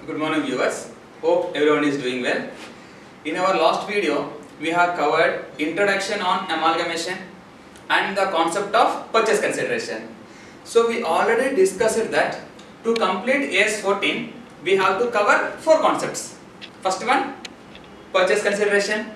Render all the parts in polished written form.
Good morning viewers. Hope everyone is doing well. In our last video, we have covered introduction on amalgamation and the concept of purchase consideration. So we already discussed that to complete AS14, we have to cover 4 concepts. First one, purchase consideration,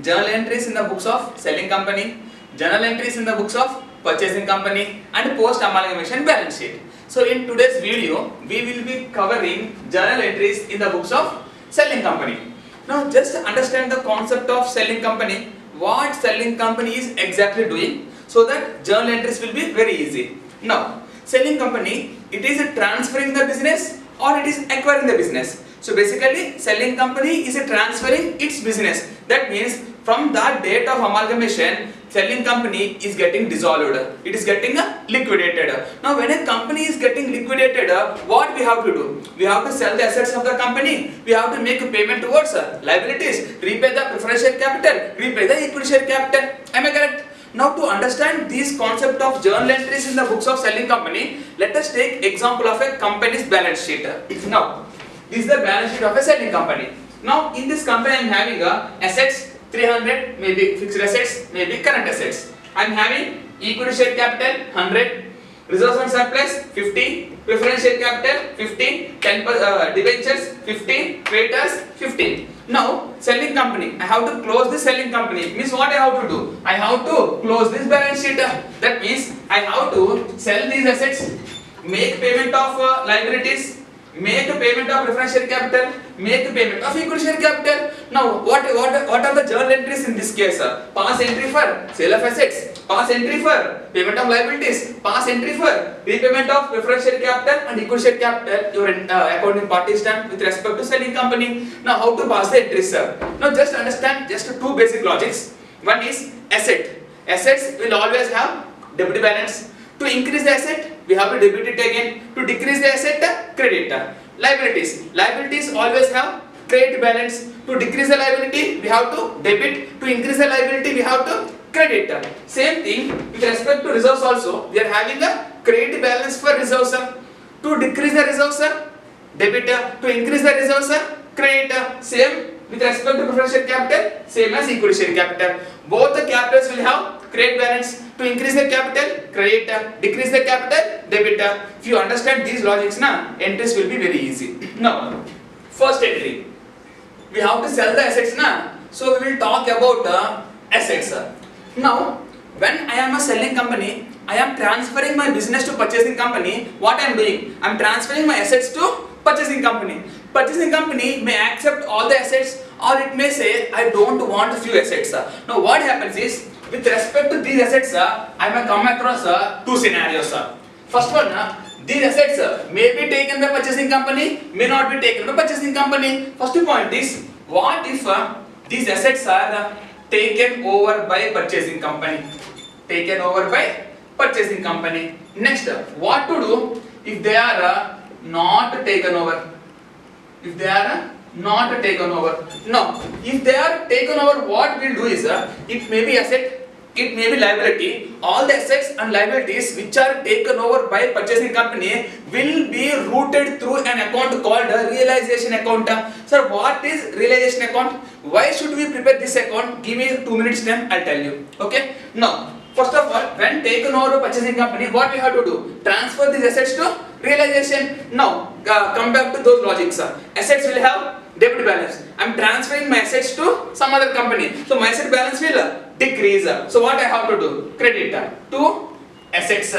journal entries in the books of selling company, journal entries in the books of purchasing company, and post amalgamation balance sheet. So in today's video, we will be covering journal entries in the books of selling company. Now just understand the concept of selling company, what selling company is exactly doing, so that journal entries will be very easy. Now, selling company, it is transferring the business or it is acquiring the business. So basically, selling company is transferring its business. That means from that date of amalgamation, selling company is getting dissolved. It is getting liquidated. Now when a company is getting liquidated, what we have to do? We have to sell the assets of the company. We have to make a payment towards liabilities, repay the preference share capital, repay the equity share capital. Am I correct? Now to understand this concept of journal entries in the books of selling company, let us take example of a company's balance sheet. Now, this is the balance sheet of a selling company. Now in this company I am having assets 300, maybe fixed assets, maybe current assets. I am having equity share capital 100, reserves and surplus 50, preference share capital 50, 10 debentures 50, creditors 15. Now selling company, I have to close this selling company. Means what I have to do? I have to close this balance sheet. That means I have to sell these assets, make payment of liabilities, make a payment of preference share capital, make a payment of equity share capital. Now what are the journal entries in this case? Pass entry for sale of assets, pass entry for payment of liabilities, pass entry for repayment of preference share capital and equity share capital. Your accounting part is done with respect to selling company. Now how to pass the entries, sir? Now just understand just 2 basic logics. One is asset. Assets will always have debit balance. To increase the asset, we have to debit it again. To decrease the asset, credit. Liabilities. Liabilities always have credit balance. To decrease the liability, we have to debit. To increase the liability, we have to credit. Same thing with respect to reserves also. We are having a credit balance for reserves. To decrease the reserves, debit. To increase the reserves, credit. Same with respect to preference share capital, same as equity share capital. Both the capitals will have credit balance. To increase the capital, credit. Decrease the capital, debit. If you understand these logics, entries will be very easy. Now, first entry, we have to sell the assets. So we will talk about assets. Now, when I am a selling company, I am transferring my business to purchasing company. What I am doing? I am transferring my assets to purchasing company. Purchasing company may accept all the assets, or it may say I don't want a few assets. Now what happens is, with respect to these assets, I may come across 2 scenarios. First one, these assets may be taken by purchasing company, may not be taken by purchasing company. First point is, what if these assets are taken over by purchasing company? Taken over by purchasing company. Next, what to do if they are not taken over? If they are not taken over. No, if they are taken over, what we'll do is, it may be asset, it may be liability. All the assets and liabilities which are taken over by purchasing company will be routed through an account called a realization account. Sir, what is realization account? Why should we prepare this account? Give me 2 minutes time, I'll tell you. Okay? Now, first of all, when taken over by purchasing company, what we have to do? Transfer these assets to realization. Now, come back to those logics. Assets will have debit balance. I am transferring my assets to some other company. So my asset balance will decrease. So what I have to do? Credit to assets.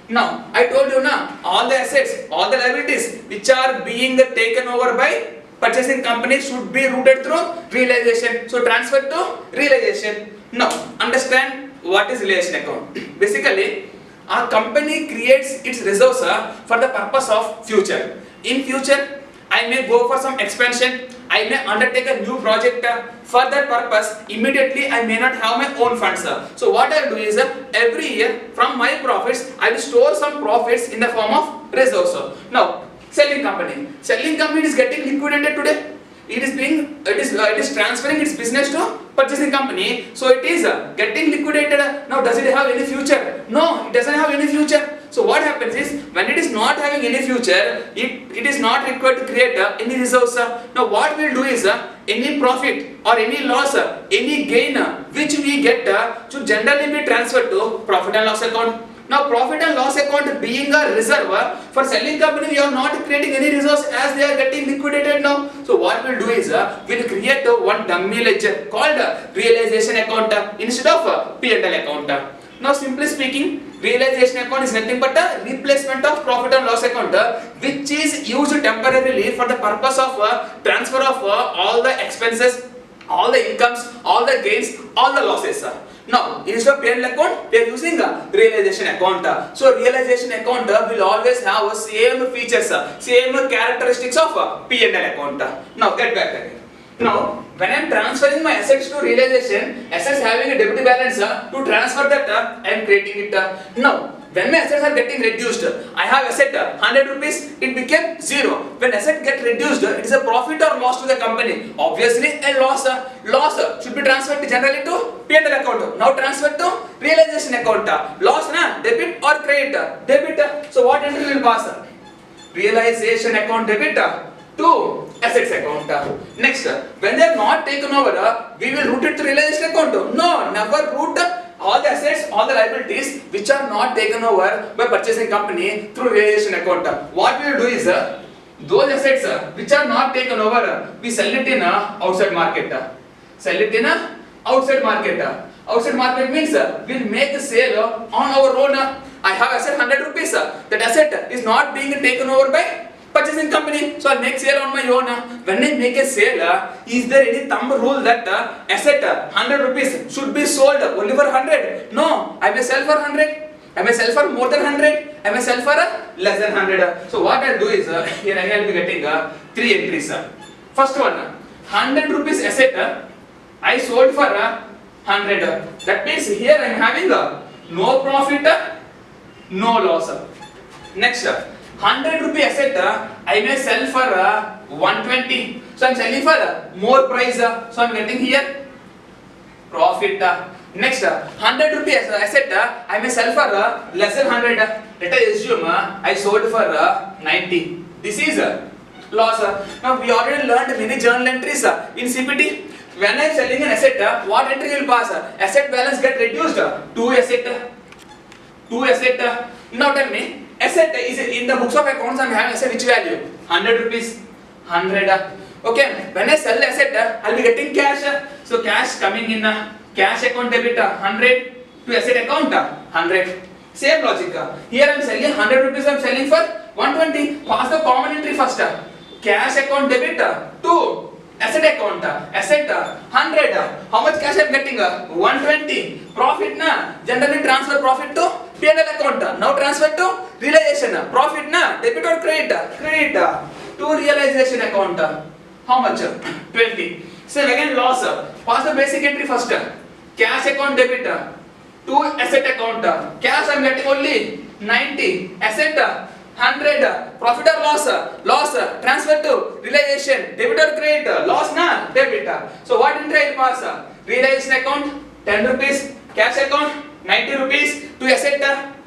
Now, I told you all the assets, all the liabilities which are being taken over by purchasing company should be routed through realization. So transfer to realization. Now, understand what is realization account. Basically, a company creates its reserves for the purpose of future. In future, I may go for some expansion, I may undertake a new project. For that purpose, immediately I may not have my own funds. So what I will do is, every year from my profits, I will store some profits in the form of reserves. Now, selling company is getting liquidated today. It is transferring its business to purchasing company. So it is getting liquidated. Now does it have any future? No, it doesn't have any future. So what happens is, when it is not having any future, it is not required to create any reserves. Now what we'll do is, any profit or any loss, any gain which we get should generally be transferred to profit and loss account. Now profit and loss account being a reserve, for selling company we are not creating any reserves as they are getting liquidated now. So what we'll do is, we'll create one dummy ledger called realization account instead of P&L account. Now simply speaking, realization account is nothing but a replacement of profit and loss account, which is used temporarily for the purpose of transfer of all the expenses, all the incomes, all the gains, all the losses. Now, instead of P&L account, they are using a realization account. So, realization account will always have same features, same characteristics of P&L account. Now, get back again. Now, when I am transferring my assets to realization, assets having a debit balance, to transfer that, I am creating it. Now, when my assets are getting reduced, I have asset 100 rupees, it became 0. When asset get reduced, it is a profit or loss to the company. Obviously, a loss. Loss should be transferred generally to P&L account. Now transfer to realization account. Loss na debit or credit? Debit. So what entry will pass? Realization account debit to assets account. Next, when they are not taken over, we will route it to realization account. No, never route all the assets, all the liabilities which are not taken over by purchasing company through realization account. What we will do is, those assets which are not taken over, we sell it in outside market. Sell it in outside market. Outside market means we'll make a sale on our own. I have asset 100 rupees. That asset is not being taken over by purchasing company, so I'll make sale on my own. When I make a sale, is there any thumb rule that asset 100 rupees should be sold only for 100? No, I may sell for 100, I may sell for more than 100, I may sell for less than 100. So what I'll do is, here I will be getting 3 entries. First one, 100 rupees asset I sold for 100. That means here I am having no profit, no loss. Next, 100 rupee asset I may sell for 120. So I am selling for more price. So I am getting here profit. Next, 100 rupee asset I may sell for less than 100. Let us assume I sold for 90. This is loss. Now we already learned many journal entries in CPT. When I am selling an asset, what entry will pass? Asset balance get reduced. 2 asset. Now tell me, asset is in the books of accounts. I am having asset which value? 100 rupees. 100. Okay. When I sell the asset, I will be getting cash. So cash coming in cash account debit 100 to asset account 100. Same logic. Here I am selling 100 rupees. I am selling for 120. Pass the common entry first. Cash account debit to asset account. Asset 100. How much cash I am getting? 120. Profit na generally transfer profit to P&L account. Now transfer to realization. Profit na debit or credit? Credit to realization account. How much? 20. Same again loss. Pass the basic entry first. Cash account debit to asset account. Cash I am getting only 90. Asset 100. Profit or loss? Loss. Transfer to realization. Debit or credit? Loss na debit. So what entry I will pass? Realization account 10 rupees. Cash account 90 rupees to asset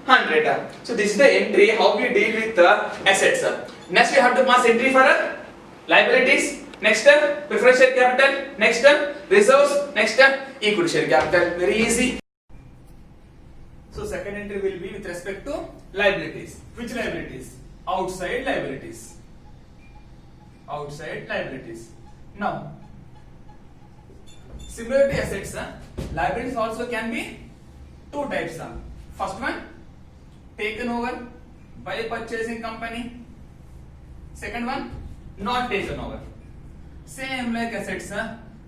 100. So this is the entry how we deal with assets. Next we have to pass entry for liabilities. Next preference share capital. Next reserves. Next equity share capital. Very easy. So second entry will be with respect to liabilities. Which liabilities? Outside liabilities. Outside liabilities. Now, similar to assets, liabilities also can be 2 types. First one, taken over by purchasing company. Second one, not taken over. Same like assets.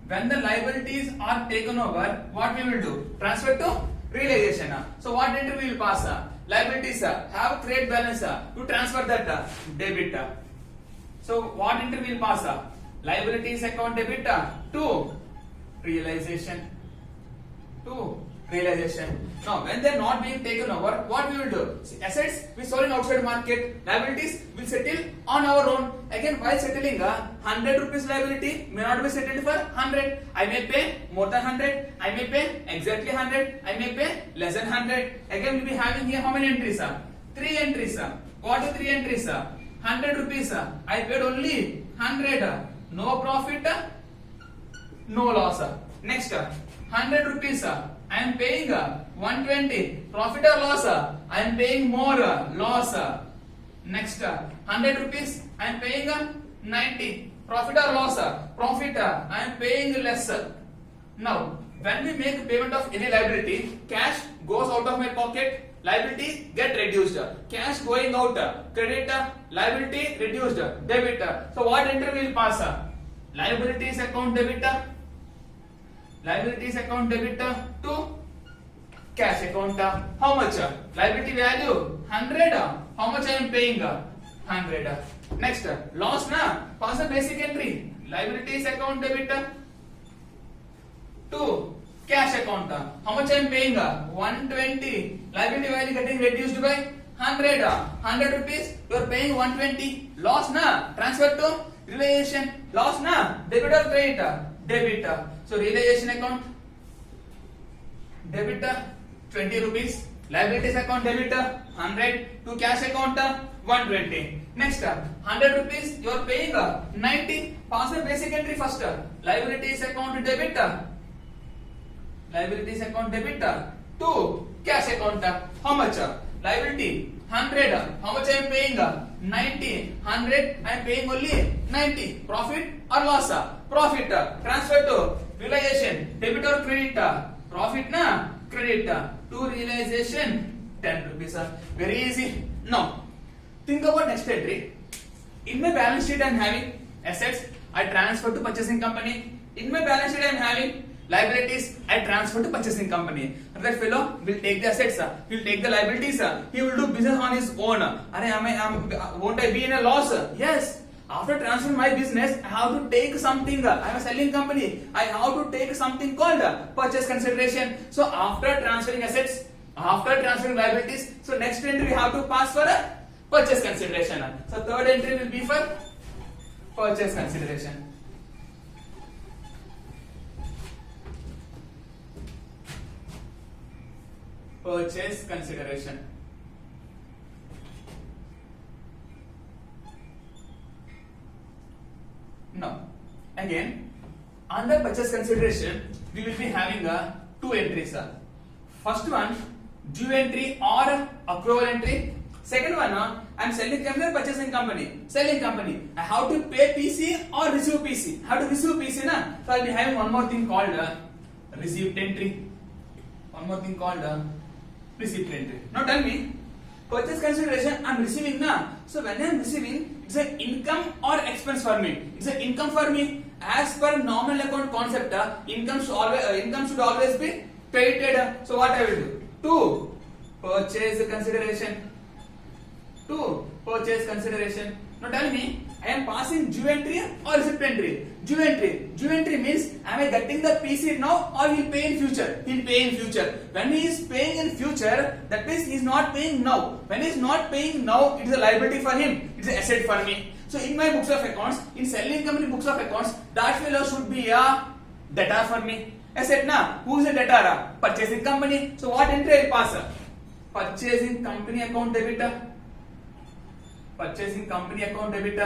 When the liabilities are taken over, what we will do? Transfer to realization. So what entry we will pass? Liabilities have trade balance to transfer that debit. So what entry we will pass? Liabilities account debit to realization. Now when they are not being taken over, what we will do? See, assets we sold in outside market, liabilities will settle on our own. Again, while settling 100 rupees liability may not be settled for 100. I may pay more than 100, I may pay exactly 100, I may pay less than 100. Again we will be having here how many entries? Three entries. What are three entries? 100 rupees. I paid only 100. No profit, no loss. Next, 100 rupees. I am paying 120. Profit or loss? I am paying more. Loss. Next, 100 rupees. I am paying 90. Profit or loss? Profit. I am paying less. Now, when we make payment of any liability, cash goes out of my pocket, liability get reduced. Cash going out, credit, liability reduced, debit. So what entry will pass? Liabilities account debit, liabilities account debit to cash account. How much? Liability value 100. How much I am paying? 100. Next, loss na pass the basic entry. Liabilities account debit to cash account. How much I am paying? 120. Liability value getting reduced by 100. 100 rupees. You are paying 120. Loss na transfer to realization. Loss na debit or credit? Debit. So realization account debit 20 rupees. Liabilities account debit 100 to cash account 120. Next, 100 rupees you are paying 90. Pass the basic entry first. Liabilities account debit. Liabilities account debit to cash account. How much? Liability 100. How much I am paying? 90. 100 I am paying only 90. Profit or loss? Profit. Transfer to realization. Debit or credit? Profit na credit. To realization 10 rupees. Very easy. Now think about next entry. In my balance sheet I am having assets. I transfer to purchasing company. In my balance sheet I am having liabilities. I transfer to purchasing company. That fellow will take the assets. He will take the liabilities. He will do business on his own. Won't I be in a loss? Yes. After transferring my business, I have to take something. I am a selling company. I have to take something called purchase consideration. So after transferring assets, after transferring liabilities, so next entry we have to pass for a purchase consideration. So third entry will be for purchase consideration. Purchase consideration. Now, again, under purchase consideration, we will be having two entries. First one, due entry or accrual entry. Second one, I am selling company or purchasing company. Selling company. I have to pay PC or receive PC. How to receive PC na? So I will be having one more thing called receipt entry. One more thing called receipt entry. Now tell me, purchase consideration I am receiving na. So when I am receiving, it's an income or expense for me. It's an income for me. As per normal account concept, income should always be credited. So what I will do? To purchase consideration. To purchase consideration. Now tell me, I am passing due entry or receipt entry? Due entry. Due entry means, am I getting the PC now or he will pay in future? He will pay in future. When he is paying in future, that means he is not paying now. When he is not paying now, it is a liability for him. It is an asset for me. So in my books of accounts, in selling company books of accounts, that fellow should be a debtor for me. Asset na? Who is a debtor? Purchasing company. So what entry I will pass? Purchasing company account debit. Purchasing company account debit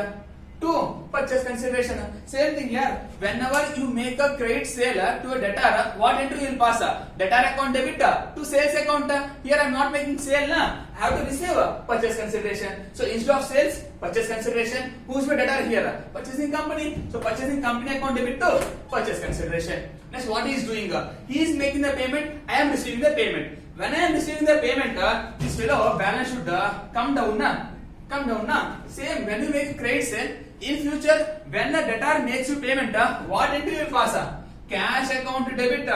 to purchase consideration. Same thing here. Whenever you make a credit sale to a debtor, what entry you will pass? Debtor account debit to sales account. Here I am not making sale na. I have to receive purchase consideration. So instead of sales, purchase consideration. Who is my debtor here? Purchasing company. So purchasing company account debit to purchase consideration. Next, what he is doing? He is making the payment. I am receiving the payment. When I am receiving the payment, this fellow balance should come down na. Come down na. Same when you make credit sale, in future when the debtor makes you payment, what entry will pass? Cash account debit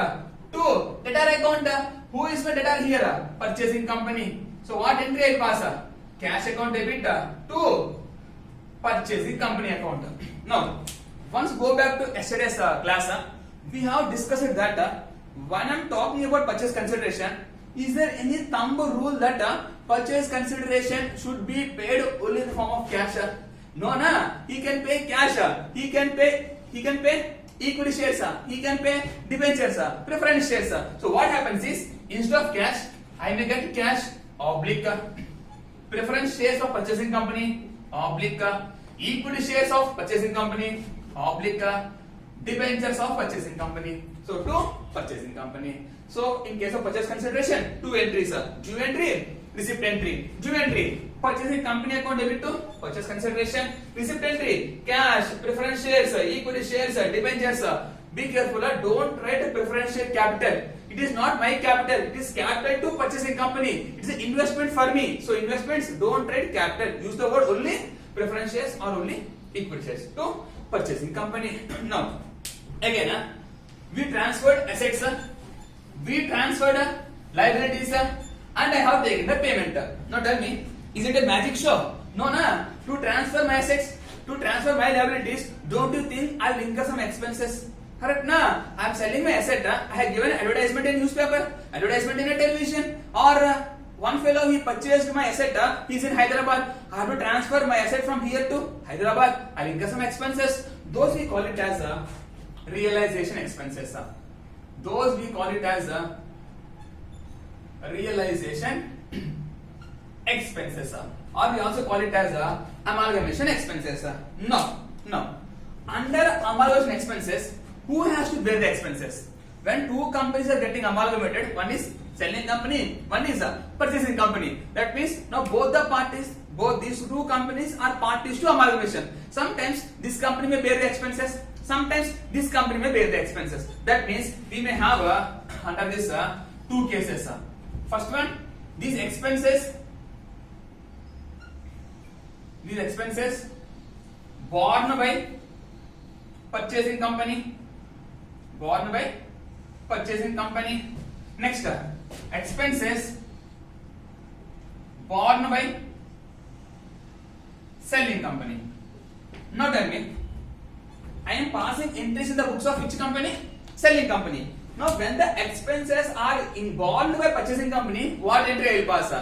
to debtor account. Who is my debtor here? Purchasing company. So what entry I will pass? Cash account debit to purchasing company account. Now, once go back to yesterday's class, we have discussed that when I am talking about purchase consideration, is there any thumb rule that purchase consideration should be paid only in the form of cash? No, na. He can pay cash. He can pay equity shares. He can pay debentures, preference shares. So what happens is, instead of cash, I may get cash oblique preference shares of purchasing company oblique equity shares of purchasing company oblique debentures of purchasing company. So to purchasing company. So in case of purchase consideration, two entries are due entry, receipt entry. Due entry, purchasing company account debit to purchase consideration. Receipt entry, cash, preference shares, equity shares, debentures. Be careful, don't write preference share capital. It is not my capital, it is capital to purchasing company. It is an investment for me. So investments, don't write capital. Use the word only preference shares or only equity shares to purchasing company. Now, again, we transferred assets, we transferred liabilities, and I have taken the payment. Now tell me, is it a magic show? No, na. To transfer my assets, to transfer my liabilities, don't you think I'll incur some expenses? Correct, na? I'm selling my asset. I have given advertisement in newspaper, advertisement in a television, or one fellow he purchased my asset. He's in Hyderabad. I have to transfer my asset from here to Hyderabad. I'll incur some expenses. Those we call it as realization expenses. Those we call it as realization expenses, or we also call it as amalgamation expenses. No. Under amalgamation expenses, who has to bear the expenses? When two companies are getting amalgamated, one is selling company, one is a purchasing company. That means now both these two companies are parties to amalgamation. Sometimes this company may bear the expenses, sometimes this company may bear the expenses. That means we may have under this two cases. First one, these expenses borne by purchasing company. Next, expenses borne by selling company. Now tell me, I am passing entries in the books of which company? Selling company. Now when the expenses are involved by purchasing company, what entry I will pass?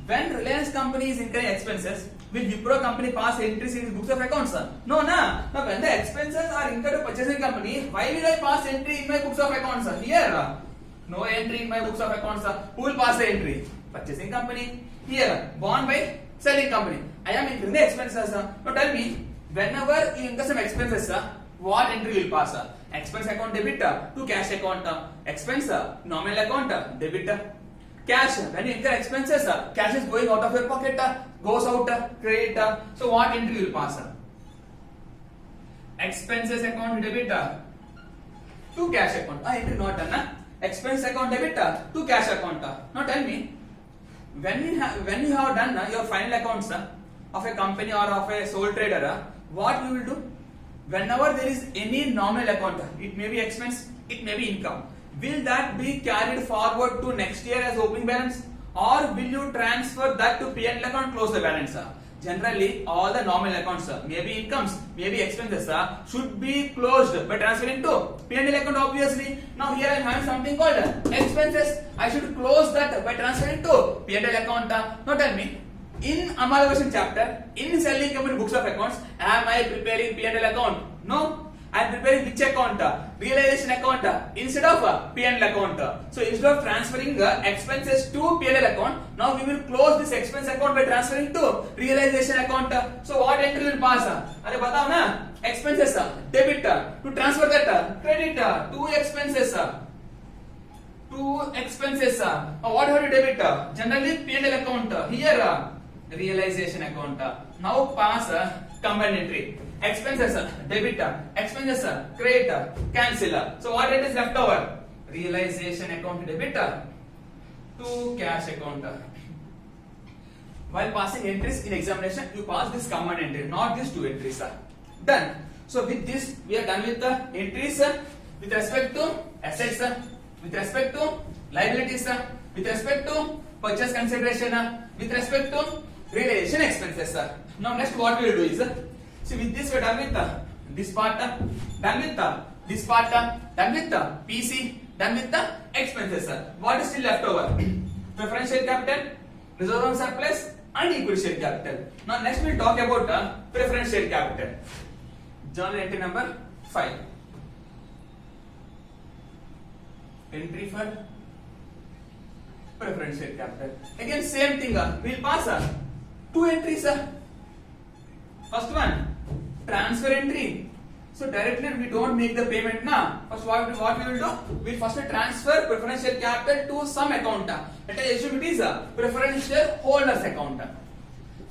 When Reliance company is incurring expenses, will Wipro company pass entries in books of accounts? No, na. Now when the expenses are incurred by purchasing company, why will I pass entry in my books of accounts? Here, no entry in my books of accounts. Who will pass the entry? Purchasing company. Here, borne by selling company. I am incurring the expenses. Now tell me, whenever you incur some expenses, what entry will pass? Expense account debit to cash account. Expense nominal account debit. Cash, when you incur expenses, cash is going out of your pocket, goes out, credit. So what entry will pass? Expenses account debit to cash account. Entry not done. Expense account debit to cash account. Now tell me, when you have done your final accounts of a company or of a sole trader, what you will do? Whenever there is any nominal account, it may be expense, it may be income. Will that be carried forward to next year as opening balance, or will you transfer that to P&L account, close the balance? Generally, all the nominal accounts, maybe incomes, maybe expenses, should be closed by transferring to P&L account, obviously. Now here I am having something called expenses. I should close that by transferring to P&L account. Now tell me, in amalgamation chapter, in selling company books of accounts, am I preparing P&L account? No. I am preparing which account? Realization account instead of P&L account. So instead of transferring expenses to P&L account, now we will close this expense account by transferring to realization account. So what entry will pass? Are batao na? Expenses debit to transfer that credit to expenses. What have you debit? Generally P&L account. Here realization account. Now pass combined entry. Expenses debit, expenses credit, cancel. So what it is left over? Realization account debit to cash account. While passing entries in examination, you pass this combined entry, not these two entries. Done. So with this, we are done with the entries with respect to assets, with respect to liabilities, with respect to purchase consideration, with respect to realization expenses. Now next what we will do is, see with this we are done with this part, done with this part, done with PC, done with the expenses. What is still left over? Preference share capital, reserve on surplus and equity share capital. Now next we will talk about preference share capital. Journal entry number 5. Entry for preference share capital. Again same thing, we'll pass two entries. First one, transfer entry. So directly we don't make the payment now. First what we will do? We first transfer preference share capital to some account. Let us assume it is a preference share holders account.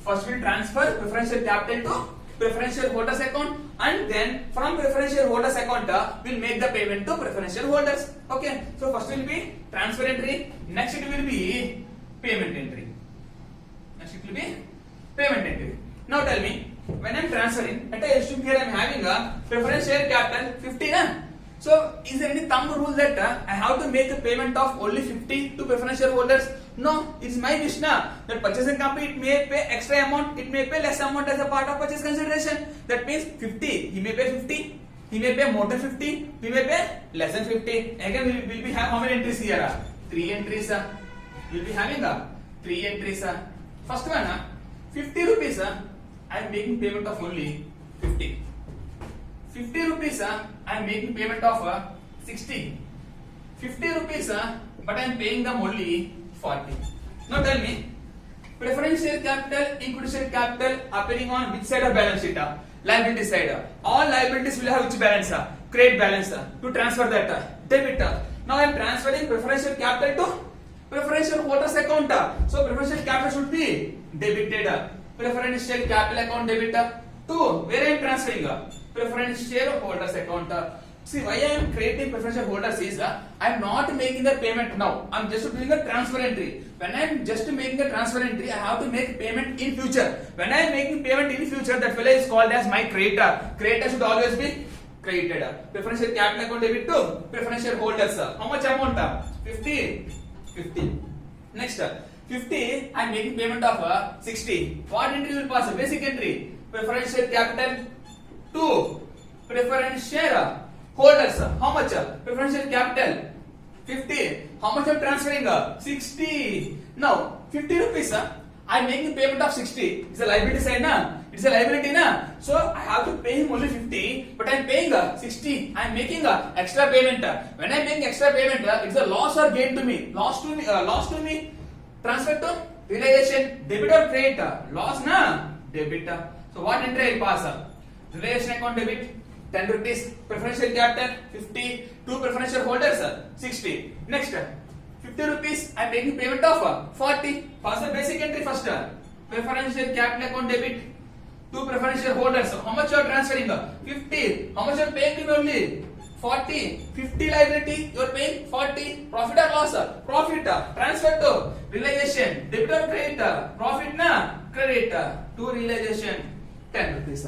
First we transfer preference share capital to preference share holders account, and then from preference share holders account we'll make the payment to preference share holders. Okay. So first will be transfer entry. Next it will be payment entry. Now tell me, when I'm transferring, let us assume here I'm having a preference share capital 50. So is there any thumb rule that I have to make a payment of only 50 to preference shareholders? No, it's my wish now. That purchasing company, it may pay extra amount, it may pay less amount as a part of purchase consideration. That means 50, he may pay 50, he may pay more than 50, he may pay less than 50. Again we will be having how many entries here? 3 entries. We will be having 3 entries. First one, 50 rupees. I am making payment of only 50. 50 rupees, I am making payment of 60. 50 rupees, but I am paying them only 40. Now tell me, preference share capital, equity share capital appearing on which side of balance sheet? Liability side. All liabilities will have which balance? Credit balance. To transfer that, debit. Now I am transferring preference share capital to preference share holders account. So preference share capital should be debited. Preference share capital account debit to where I am transferring? Preference share holders account. See, why I am creating preference share holders is I am not making the payment now. I am just doing a transfer entry. When I am just making a transfer entry, I have to make payment in future. When I am making payment in future, that fellow is called as my creditor. Creditor should always be credited. Preference share capital account debit to preference share holders. How much amount? 50. 50. Next, 50. I am making payment of 60. What entry will pass? Basic entry. Preference share capital to preference share holders. How much? Preference share capital 50. How much I am transferring? 60. Now 50 rupees. I am making payment of 60. It's a liability side, na? It's a liability, na? So I have to pay him only 50, but I am paying 60. I am making extra payment. When I am making extra payment, it's a loss or gain to me. Loss to me. Transfer to realization. Debit or credit? Loss, na? Debit. So what entry I pass? Realization account debit 10 rupees. Preferential capital 50. Two preferential holders 60. Next 50 rupees I am making payment of 40. Pass the basic entry first. Preferential capital account debit. Two preferential holders. How much you are transferring? 50. How much you are paying me only? 40. 50 liability you are paying 40. Profit or loss? Profit. Transfer to realization. Debit or credit? Profit, na? Credit. To realization 10 rupees.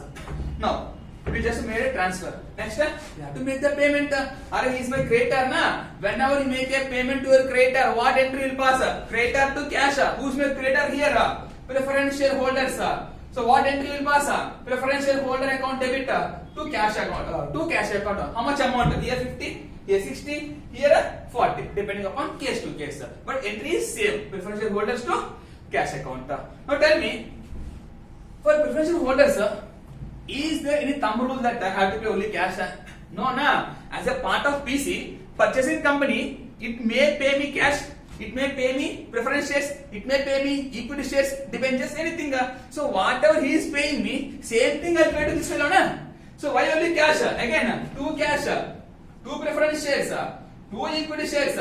Now we just made a transfer. Next, you have to make the payment. Or he is my creditor, na? Whenever you make a payment to your creditor, what entry will pass? Creditor to cash. Who is my creditor here? Preferential holders. So what entry will pass? Preferential holder account debit to cash account. To cash account. How much amount? Here 50, here 60, here 40, depending upon case to case. But entry is same. Preferential holders to cash account. Now tell me, for preferential holders, is there any thumb rule that I have to pay only cash? No, na. As a part of PC, purchasing company, it may pay me cash, it may pay me preference shares, it may pay me equity shares, debentures, anything. So whatever he is paying me, same thing I will pay to this fellow, na. So why only cash? Again, two cash, two preference shares, two equity shares,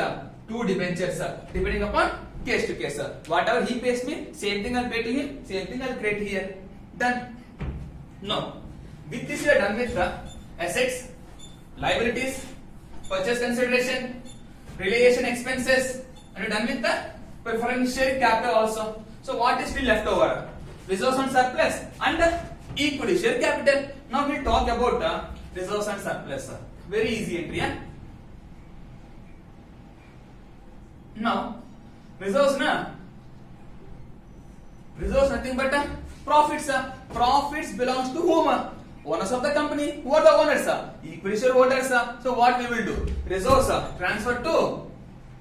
two debentures, depending upon case to case. Whatever he pays me, same thing I will pay to him, same thing I will create here. Done. Now, with this we are done with the assets, liabilities, purchase consideration, realization expenses, and we are done with the preference share capital also. So what is still left over? Reserves and surplus and equity share capital. Now we will talk about reserves and surplus. Very easy entry. Now, reserves, na? Reserves nothing but profits. Profits belongs to whom? Owners of the company. Who are the owners? Equity shareholders. So what we will do? Reserves transfer to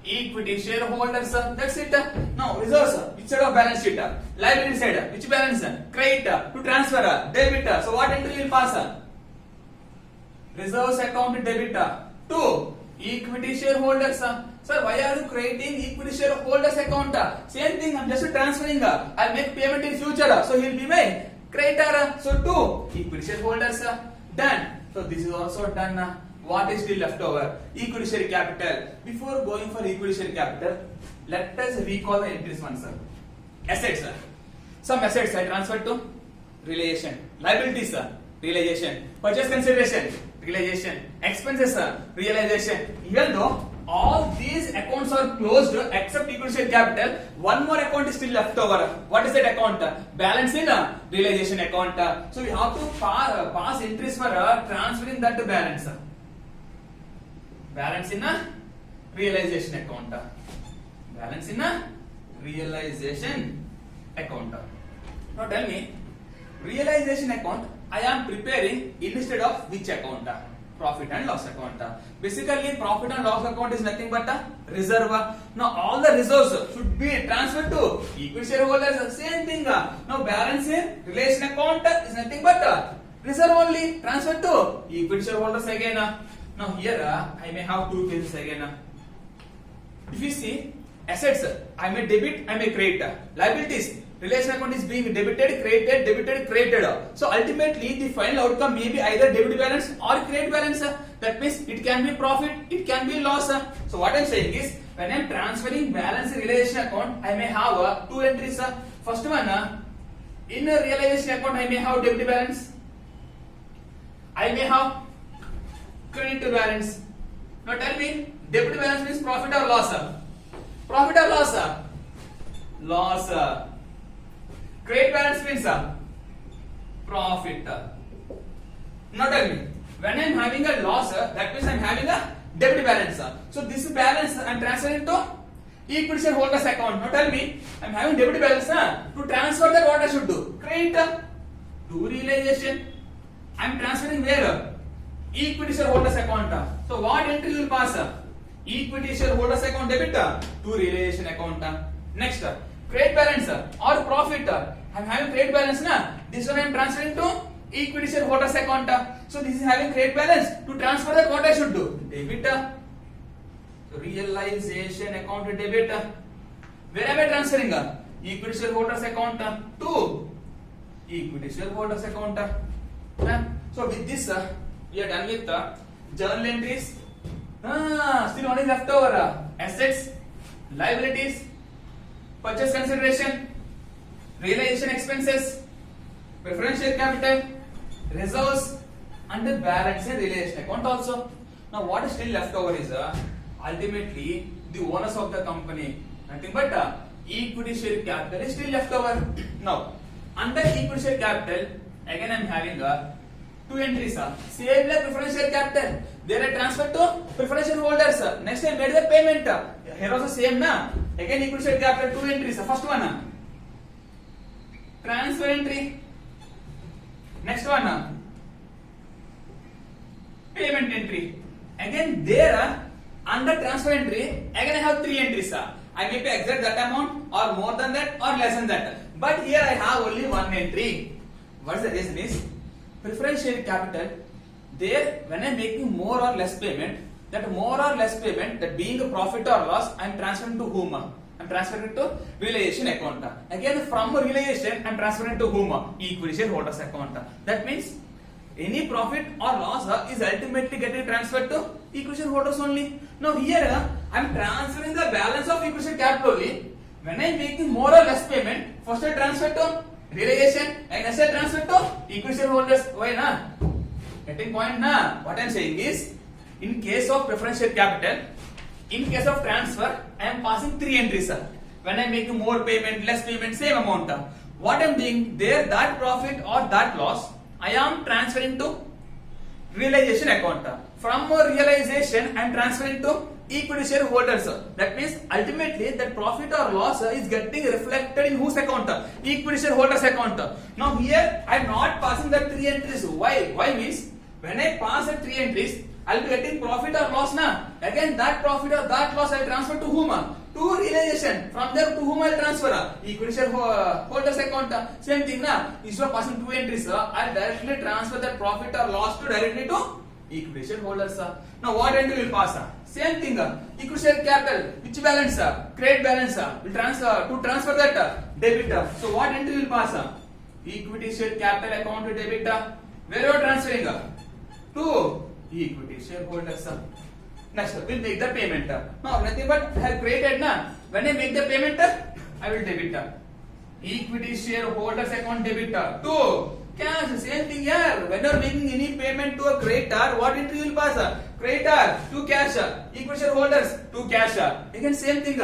equity shareholders. That's it. Now reserves, which side of balance sheet? Liability side. Which balance? Credit. To transfer debit. So what entry will pass? Reserves account debit to equity shareholders. So Sir, why are you creating equity shareholders account? Same thing, I'm just transferring. I'll make payment in future. So he'll be my creditor. So two equity shareholders done. So this is also done. What is still left over? Equity share capital. Before going for equity share capital, let us recall the entries once. Assets. Some assets I transferred to realization. Liabilities, realization. Purchase consideration, realization. Expenses, realization. Even though all these accounts are closed except equity share capital, one more account is still left over. What is that account? Balance in realization account. So we have to pass entries for transferring that to balance. Balance in a realization account. Balance in a realization account. Now tell me, realization account I am preparing instead of which account? Profit and loss account. Basically, profit and loss account is nothing but a reserve. Now all the reserves should be transferred to equity shareholders. Same thing. Now balance in relation account is nothing but reserve only. Transferred to equity shareholders again. Now here I may have two cases again. If you see assets, I may debit, I may credit. Liabilities, relation account is being debited, credited, debited, credited. So ultimately the final outcome may be either debit balance or credit balance. That means it can be profit, it can be loss. So what I am saying is, when I am transferring balance in realization account, I may have two entries. First one, in a realization account I may have debit balance, I may have credit balance. Now tell me, debit balance means profit or loss? Profit or loss? Loss. Credit balance means profit. Now tell me, when I am having a loss, that means I am having a debit balance. So this balance I am transferring to equity shareholders account. Now tell me, I am having debit balance. To transfer that, what I should do? Credit to realization. I am transferring where? Equity shareholders account. So what entry will pass? Equity shareholders account debit to realization account. Next, credit balance or profit. I am having credit balance. This one I am transferring to equity shareholders account. So this is having credit balance. To transfer that, what I should do? Debit. So realization account debit. Where am I transferring? Equity shareholders account to equity shareholders account. So with this, we are done with journal entries. Still one is left over. Assets, liabilities, purchase consideration, realization expenses, preference share capital, reserves, and the balance in realization account also. Now what is still left over is ultimately the owners of the company. Nothing but equity share capital is still left over. Now under equity share capital, again I am having two entries. Same like preference share capital. There I transferred to preference shareholders. Next I made the payment. Here also same na. Again equity share capital, two entries. First one, transfer entry. Next one, payment entry. Again there under transfer entry, again I have three entries. I may pay exact that amount or more than that or less than that. But here I have only one entry. What's the reason is, preference share capital, there when I am making more or less payment, that more or less payment, that being a profit or loss, I am transferring to whom? I am transferring to realization account. Again from realization I am transferring to whom? Equity shareholders account. That means any profit or loss is ultimately getting transferred to equity shareholders only. Now here I am transferring the balance of equity share capital only. When I am making more or less payment, first I transfer to realization and next I transfer to equity shareholders. Why na? Getting point na? What I am saying is, in case of preference share capital, in case of transfer, I am passing three entries. When I am making more payment, less payment, same amount. What I am doing there, that profit or that loss, I am transferring to realization account. From realization, I am transferring to equity shareholders. That means ultimately that profit or loss is getting reflected in whose account? Equity shareholders account. Now here I am not passing the three entries. Why? Why means when I pass the three entries, I will be getting profit or loss na. Again that profit or that loss I will transfer to whom? To realization. From there to whom I will transfer? Equity shareholders account. Same thing na. Instead of passing two entries, I will directly transfer that profit or loss to directly to equity shareholders. Now what entry will pass? Same thing. Equity share capital, which balance? Credit balance will transfer that debit. So what entry will pass? Equity share capital account to debit. Where you are transferring? To equity shareholders. Next, we'll make the payment. Now nothing but I have created na. When I make the payment, I will debit. Equity shareholders account debit to cash. Same thing here. When you are making any payment to a creditor, what entry will pass? Creditor to cash. Equity shareholders to cash. Again same thing.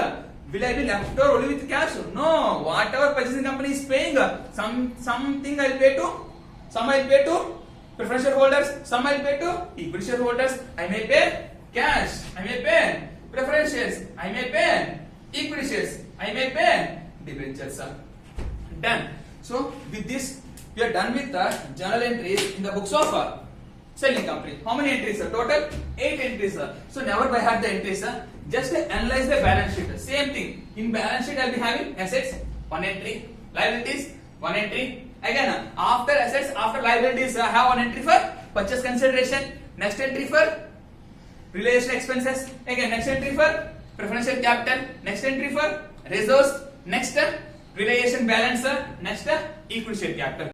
Will I be left over only with cash? No. Whatever purchasing company is paying, something I will pay to. Some I will pay to preference shareholders. Some I will pay to equity shareholders. I may pay cash. I may pay preference shares. I may pay equity shares. I may pay debentures. Done. So with this, we are done with the journal entries in the books of selling company. How many entries? Total 8 entries. So never by heart the entries. Just analyze the balance sheet. Same thing. In balance sheet, I will be having assets 1 entry, liabilities 1 entry. Again, after assets, after liabilities, I have 1 entry for purchase consideration. Next entry for realization expenses. Again, next entry for preferential capital. Next entry for reserves. Next realization balance. Next equity share capital.